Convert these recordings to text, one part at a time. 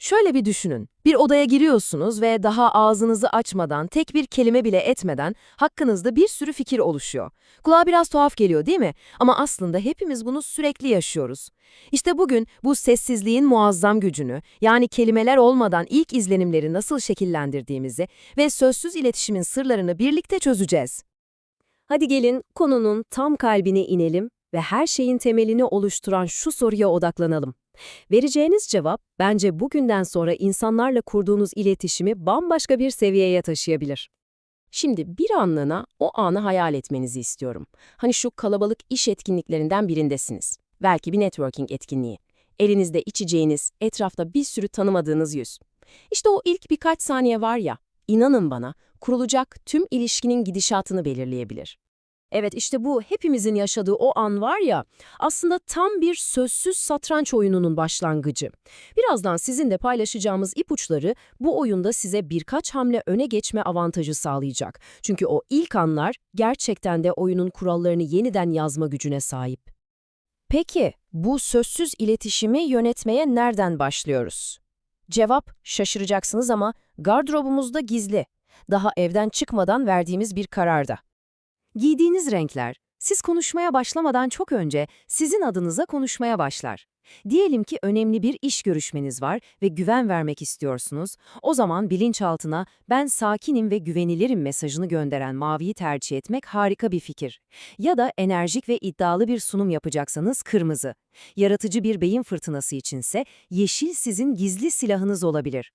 Şöyle bir düşünün. Bir odaya giriyorsunuz ve daha ağzınızı açmadan, tek bir kelime bile etmeden hakkınızda bir sürü fikir oluşuyor. Kulağa biraz tuhaf geliyor, değil mi? Ama aslında hepimiz bunu sürekli yaşıyoruz. İşte bugün bu sessizliğin muazzam gücünü, yani kelimeler olmadan ilk izlenimleri nasıl şekillendirdiğimizi ve sözsüz iletişimin sırlarını birlikte çözeceğiz. Hadi gelin konunun tam kalbine inelim ve her şeyin temelini oluşturan şu soruya odaklanalım. Vereceğiniz cevap bence bugünden sonra insanlarla kurduğunuz iletişimi bambaşka bir seviyeye taşıyabilir. Şimdi bir anlığına o anı hayal etmenizi istiyorum. Hani şu kalabalık iş etkinliklerinden birindesiniz. Belki bir networking etkinliği. Elinizde içeceğiniz, etrafta bir sürü tanımadığınız yüz. İşte o ilk birkaç saniye var ya, inanın bana, kurulacak tüm ilişkinin gidişatını belirleyebilir. Evet, işte bu hepimizin yaşadığı o an var ya, aslında tam bir sözsüz satranç oyununun başlangıcı. Birazdan sizinle paylaşacağımız ipuçları bu oyunda size birkaç hamle öne geçme avantajı sağlayacak. Çünkü o ilk anlar gerçekten de oyunun kurallarını yeniden yazma gücüne sahip. Peki, bu sözsüz iletişimi yönetmeye nereden başlıyoruz? Cevap, şaşıracaksınız ama gardırobumuzda gizli. Daha evden çıkmadan verdiğimiz bir kararda. Giydiğiniz renkler, siz konuşmaya başlamadan çok önce sizin adınıza konuşmaya başlar. Diyelim ki önemli bir iş görüşmeniz var ve güven vermek istiyorsunuz. O zaman bilinçaltına "ben sakinim ve güvenilirim" mesajını gönderen maviyi tercih etmek harika bir fikir. Ya da enerjik ve iddialı bir sunum yapacaksanız kırmızı. Yaratıcı bir beyin fırtınası içinse yeşil sizin gizli silahınız olabilir.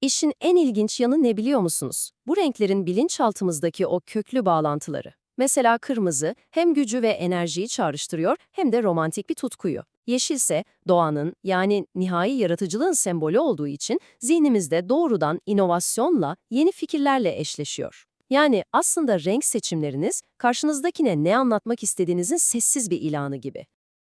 İşin en ilginç yanı ne biliyor musunuz? Bu renklerin bilinçaltımızdaki o köklü bağlantıları. Mesela kırmızı hem gücü ve enerjiyi çağrıştırıyor hem de romantik bir tutkuyu. Yeşilse doğanın, yani nihai yaratıcılığın sembolü olduğu için zihnimizde doğrudan inovasyonla, yeni fikirlerle eşleşiyor. Yani aslında renk seçimleriniz karşınızdakine ne anlatmak istediğinizin sessiz bir ilanı gibi.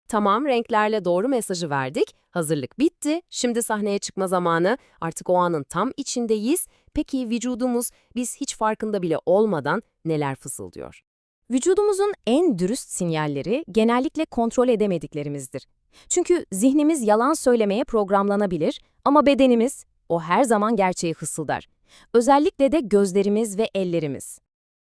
Tamam, renklerle doğru mesajı verdik. Hazırlık bitti. Şimdi sahneye çıkma zamanı. Artık o anın tam içindeyiz. Peki vücudumuz biz hiç farkında bile olmadan neler fısıldıyor? Vücudumuzun en dürüst sinyalleri genellikle kontrol edemediklerimizdir. Çünkü zihnimiz yalan söylemeye programlanabilir ama bedenimiz o her zaman gerçeği fısıldar. Özellikle de gözlerimiz ve ellerimiz.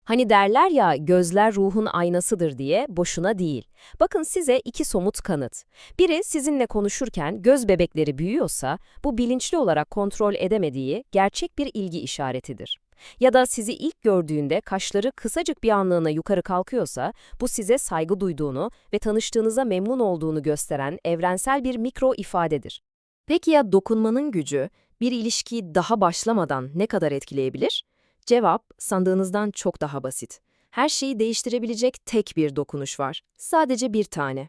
Hani derler ya, gözler ruhun aynasıdır diye, boşuna değil. Bakın size iki somut kanıt. Biri, sizinle konuşurken göz bebekleri büyüyorsa bu bilinçli olarak kontrol edemediği gerçek bir ilgi işaretidir. Ya da sizi ilk gördüğünde kaşları kısacık bir anlığına yukarı kalkıyorsa bu size saygı duyduğunu ve tanıştığınıza memnun olduğunu gösteren evrensel bir mikro ifadedir. Peki ya dokunmanın gücü bir ilişkiyi daha başlamadan ne kadar etkileyebilir? Cevap, sandığınızdan çok daha basit. Her şeyi değiştirebilecek tek bir dokunuş var. Sadece bir tane.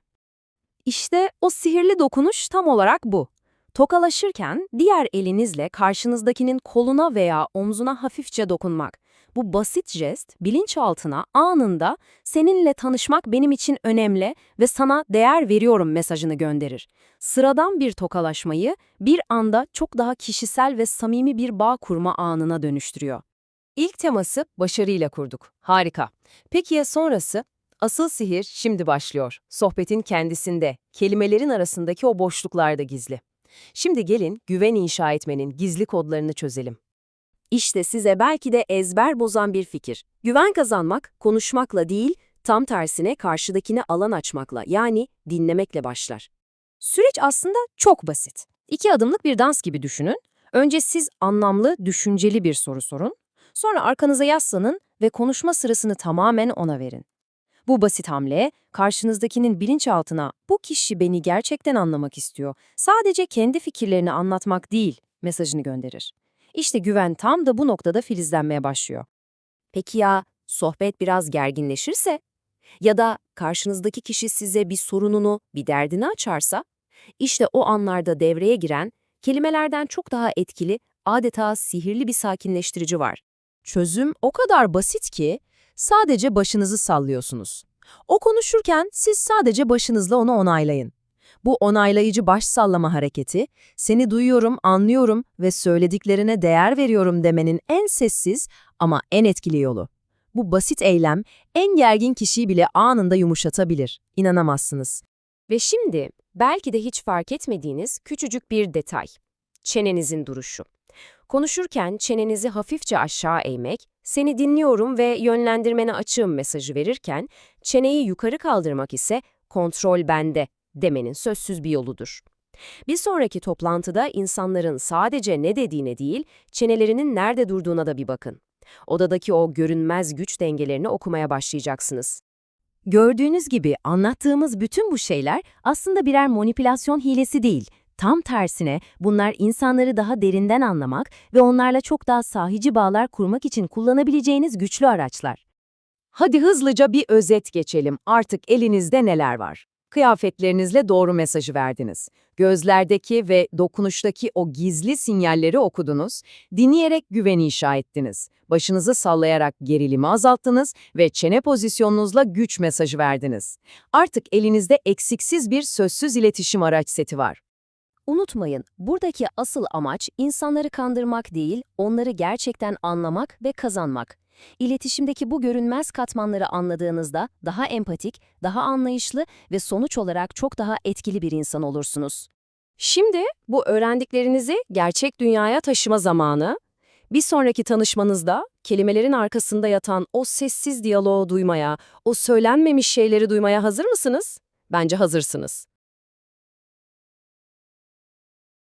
İşte o sihirli dokunuş tam olarak bu. Tokalaşırken diğer elinizle karşınızdakinin koluna veya omzuna hafifçe dokunmak. Bu basit jest bilinçaltına anında "seninle tanışmak benim için önemli ve sana değer veriyorum" mesajını gönderir. Sıradan bir tokalaşmayı bir anda çok daha kişisel ve samimi bir bağ kurma anına dönüştürüyor. İlk teması başarıyla kurduk. Harika. Peki ya sonrası? Asıl sihir şimdi başlıyor. Sohbetin kendisinde, kelimelerin arasındaki o boşluklarda gizli. Şimdi gelin güven inşa etmenin gizli kodlarını çözelim. İşte size belki de ezber bozan bir fikir. Güven kazanmak, konuşmakla değil, tam tersine karşıdakine alan açmakla, yani dinlemekle başlar. Süreç aslında çok basit. 2 adımlık bir dans gibi düşünün. Önce siz anlamlı, düşünceli bir soru sorun. Sonra arkanıza yaslanın ve konuşma sırasını tamamen ona verin. Bu basit hamle, karşınızdakinin bilinçaltına "bu kişi beni gerçekten anlamak istiyor, sadece kendi fikirlerini anlatmak değil" mesajını gönderir. İşte güven tam da bu noktada filizlenmeye başlıyor. Peki ya sohbet biraz gerginleşirse? Ya da karşınızdaki kişi size bir sorununu, bir derdini açarsa? İşte o anlarda devreye giren, kelimelerden çok daha etkili, adeta sihirli bir sakinleştirici var. Çözüm o kadar basit ki sadece başınızı sallıyorsunuz. O konuşurken siz sadece başınızla onu onaylayın. Bu onaylayıcı baş sallama hareketi, "seni duyuyorum, anlıyorum ve söylediklerine değer veriyorum" demenin en sessiz ama en etkili yolu. Bu basit eylem en gergin kişiyi bile anında yumuşatabilir. İnanamazsınız. Ve şimdi belki de hiç fark etmediğiniz küçücük bir detay. çenenizin duruşu. Konuşurken çenenizi hafifçe aşağı eğmek, seni dinliyorum ve yönlendirmene açığım mesajı verirken, çeneyi yukarı kaldırmak ise kontrol bende demenin sözsüz bir yoludur. Bir sonraki toplantıda insanların sadece ne dediğine değil, çenelerinin nerede durduğuna da bir bakın. Odadaki o görünmez güç dengelerini okumaya başlayacaksınız. Gördüğünüz gibi anlattığımız bütün bu şeyler aslında birer manipülasyon hilesi değil. Tam tersine bunlar insanları daha derinden anlamak ve onlarla çok daha sahici bağlar kurmak için kullanabileceğiniz güçlü araçlar. Hadi hızlıca bir özet geçelim. Artık elinizde neler var? Kıyafetlerinizle doğru mesajı verdiniz. Gözlerdeki ve dokunuştaki o gizli sinyalleri okudunuz. Dinleyerek güveni inşa ettiniz. Başınızı sallayarak gerilimi azalttınız ve çene pozisyonunuzla güç mesajı verdiniz. Artık elinizde eksiksiz bir sözsüz iletişim araç seti var. Unutmayın, buradaki asıl amaç insanları kandırmak değil, onları gerçekten anlamak ve kazanmak. İletişimdeki bu görünmez katmanları anladığınızda daha empatik, daha anlayışlı ve sonuç olarak çok daha etkili bir insan olursunuz. Şimdi bu öğrendiklerinizi gerçek dünyaya taşıma zamanı. Bir sonraki tanışmanızda kelimelerin arkasında yatan o sessiz diyaloğu duymaya, o söylenmemiş şeyleri duymaya hazır mısınız? Bence hazırsınız.